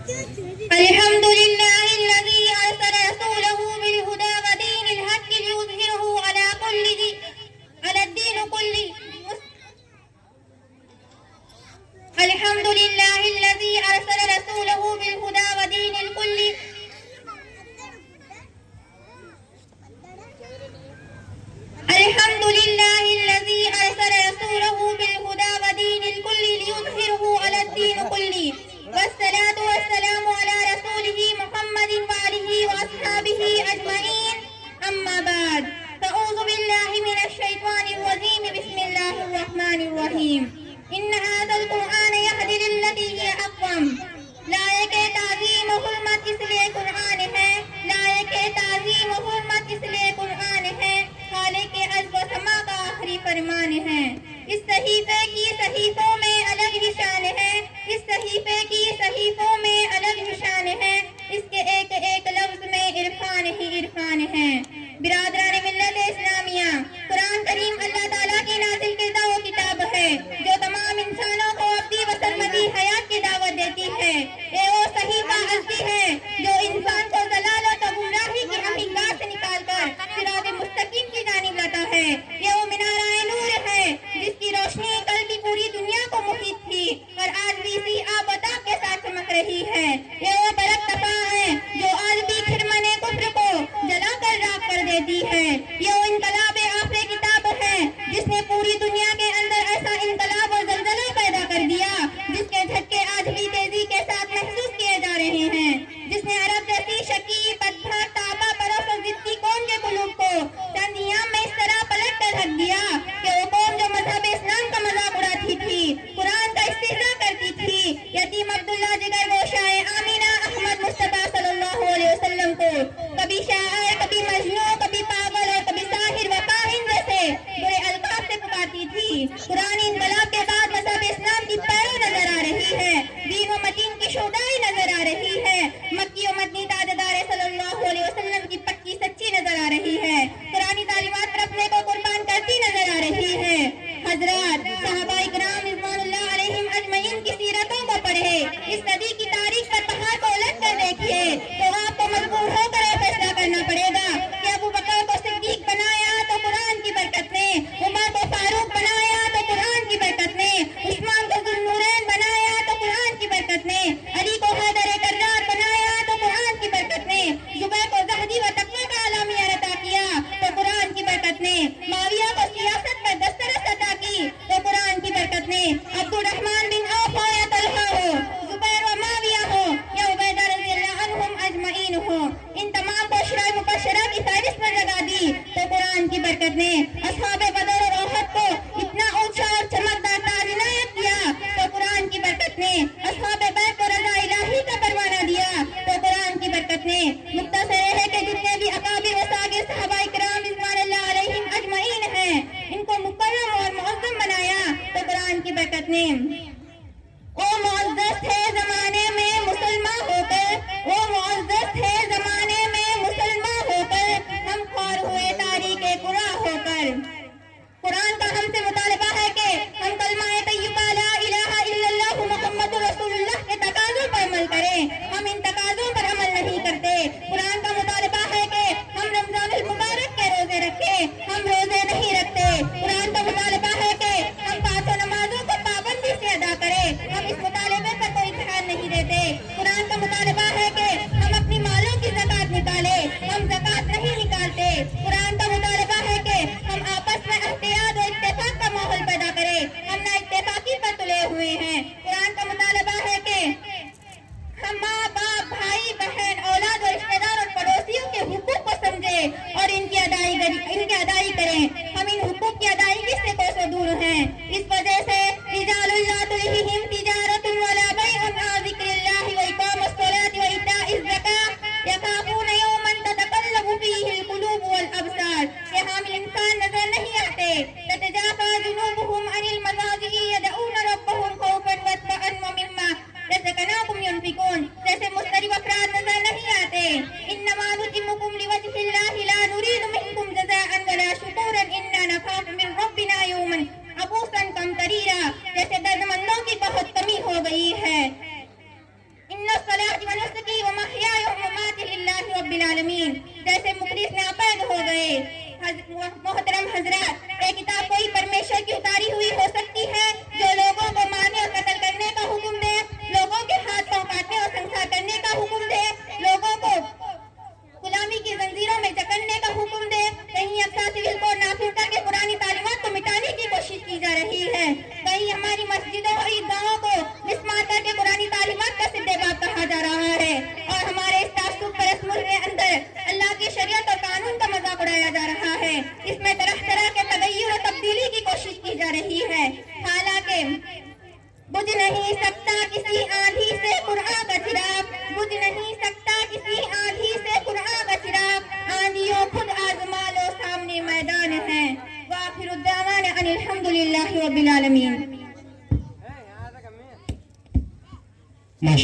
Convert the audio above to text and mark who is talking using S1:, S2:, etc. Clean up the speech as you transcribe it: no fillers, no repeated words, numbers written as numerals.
S1: الحمد لله الذي أرسل رسوله بالهدى ودين الحق ليظهره على الدين كله. الحمد لله الذي أرسل رسوله بالهدى ودين الكل. الحمد لله الذي أرسل رسوله بالهدى ودين الكل ليظهره على الدين كله. والصلاة والسلام على رسوله محمد وآله وأصحابه أجمعين. أما بعد، فأعوذ بالله من الشيطان الرجيم. بسم الله الرحمن الرحيم. إن هذا القرآن يهدي للتي هي أقوم. لائق تعظیم و حرمت اس لیے قرآن ہے، لائق تعظیم و حرمت اس لیے قرآن ہے، خالق عزب و سما کا آخری فرمان ہے. اس صحیفے کی صحیفوں میں الگ ہی شان ہے، اس صحیفے کی صحیفوں میں الگ ہی شان ہے، اس کے ایک ایک لفظ میں عرفان ہی عرفان ہے. برادران ملت اسلامیہ، قرآن کریم اللہ تعالیٰ کی نازل کردہ وہ کتاب ہے جو تمام انسانوں کو ابدی و سرمدی حیات کی دعوت دیتی ہے. یہ وہ صحیفہ ازلی ہے جو انسان کو ضلالت و گمراہی کی ہمیکار سے نکال کر صراط مستقیم کی جانب لاتا ہے. یہ وہ منارہ نور ہے جس کی روشنی کل کی پوری دنیا کو محیط تھی اور آج بھی اسی آب و تاب کے ساتھ چمک رہی ہے. یہ وہ برق تپا ہے جو آج بھی کھرمنے کفر کو جلا کر راکھ کر دیتی ہے. یہ وہ انقلاب آفر کتاب ہے جس نے پوری دنیا کے اندر ایسا انقلاب اور زلزلہ پیدا کر دیا جس کے جھٹکے آج بھی تیزی کے ساتھ محسوس کیے جا رہے ہیں، جس نے عرب جیسی شکی پتھر تابہ پرست اور ضدی قوم کے قلوب کو چند ایام میں اس طرح پلٹ کر رکھ دیا کہ وہ قوم جو مذہب اسلام کا مذاق اڑاتی تھی، قرآن کا استہزاء کرتی تھی، یتیم عبداللہ جگر گوشہ آمینہ احمد مصطفیٰ صلی اللہ علیہ وسلم کو کبھی شاعر، کبھی مجنون، کبھی پاگل اور کبھی ساحر و کاہن جیسے برے القاب سے پکارتی تھی. قرآن انقلاب کے بعد مذہب اسلام کی پیرو نظر آ رہی ہے، دین و متین کی شودائی نظر آ رہی ہے، مکی و مدنی تاجدار صلی اللہ علیہ وسلم کی پکی سچی نظر آ رہی ہے، قرآنی تعلیمات پر اپنے کو قربان کرتی نظر آ رہی ہے. حضرات، صحابہ کرام رضوان اللہ علیہم اجمعین کی سیرتوں کو پڑھے، اس صدی کی تاریخ پر پہاڑ کو الٹ کر دیکھیے تو آپ کو مجبور ہو کر یہ فیصلہ کرنا پڑے گا کہ ابو بکر کو صدیق بنایا تو قرآن کی برکت نے، عمر کو فاروق بنایا تو قرآن کی برکت نے، عثمان کو ذوالنورین بنایا تو قرآن کی برکت نے، علی کو حیدر کرار بنایا تو قرآن کی برکت نے، زبیر کو زہدی و تقوی کا علامیہ عطا کیا تو قرآن کی برکت نے، معاویہ کو سیاست پر دسترس عطا کی تو قرآن کی برکت نے، عبد الرحمن بن عوف ہو یا طلحہ ہو، زبیر و معاویہ ہو یا عبیدہ رضی اللہ عنہم اجمعین ہو، ان تمام کو عشرہ مبشرہ کی فہرست میں لگا دی تو قرآن کی برکت نے، اصحاب بدر اور احد کو اتنا اونچا اور چمکدار تاج عنایت کیا تو قرآن کی برکت نے، اصحاب بیت کو رضا الہی کا پروانہ دیا تو قرآن کی برکت نے. مختصر ہے کہ جتنے بھی اکابر و ساغر صحابہ کرام رضوان اللہ علیہم اجمعین ہیں، ان کو مکرم اور معظم بنایا تو قرآن کی برکت نے. وہ معزز تھے زمانے میں مسلمان ہو کر، وہ معزز تھے زمانے میں مسلمان ہو کر، ہم خوار ہوئے تاریخ قرآن ہو کر. قرآن کا ہم سے مطالبہ ہے کہ ہم کلمہ طیبہ لا الہ الا اللہ محمد رسول اللہ کے تقاضوں پر عمل کریں. ہم ان تقاضوں پر عمل نہیں کرتے. قرآن کا مطالبہ ہے کہ ہم رمضان المبارک کے روزے رکھیں، ہم روزے نہیں رکھتے. قرآن کا مطالبہ ہے کہ ہم پانچ نمازوں کو پابندی سے ادا کریں، ہم اس مطالبے پر کوئی دھیان نہیں دیتے. قرآن کا مطالبہ ہے کہ ہم اپنی مالوں کی زکوٰۃ نکالیں، ہم زکوٰۃ نہیں نکالتے. قرآن کا مطالبہ ہے کہ ہم آپس میں احتیاط و اتفاق کا ماحول پیدا کریں، ہم نہ اتفاقی پر تلے ہوئے ہیں. قرآن کا مطالبہ ہے کہ ہم ماں باپ، بھائی بہن، اولاد اور رشتہ دار اور پڑوسیوں کے حقوق کو سمجھیں اور ان کی ادائی کریں. ہم ان حقوق کی ادائیگی سے کوسوں دور ہیں. اس وجہ سے رجال لا تلہیہم تجارۃ ولا بیع عن ذکر اللہ و اقام الصلاۃ و العالمین. جیسے مخلص ناپید ہو گئے. محترم حضرات، یہ کتاب کوئی پرمیشور کی اتاری ہوئی ہو سکتی ہے جو لوگ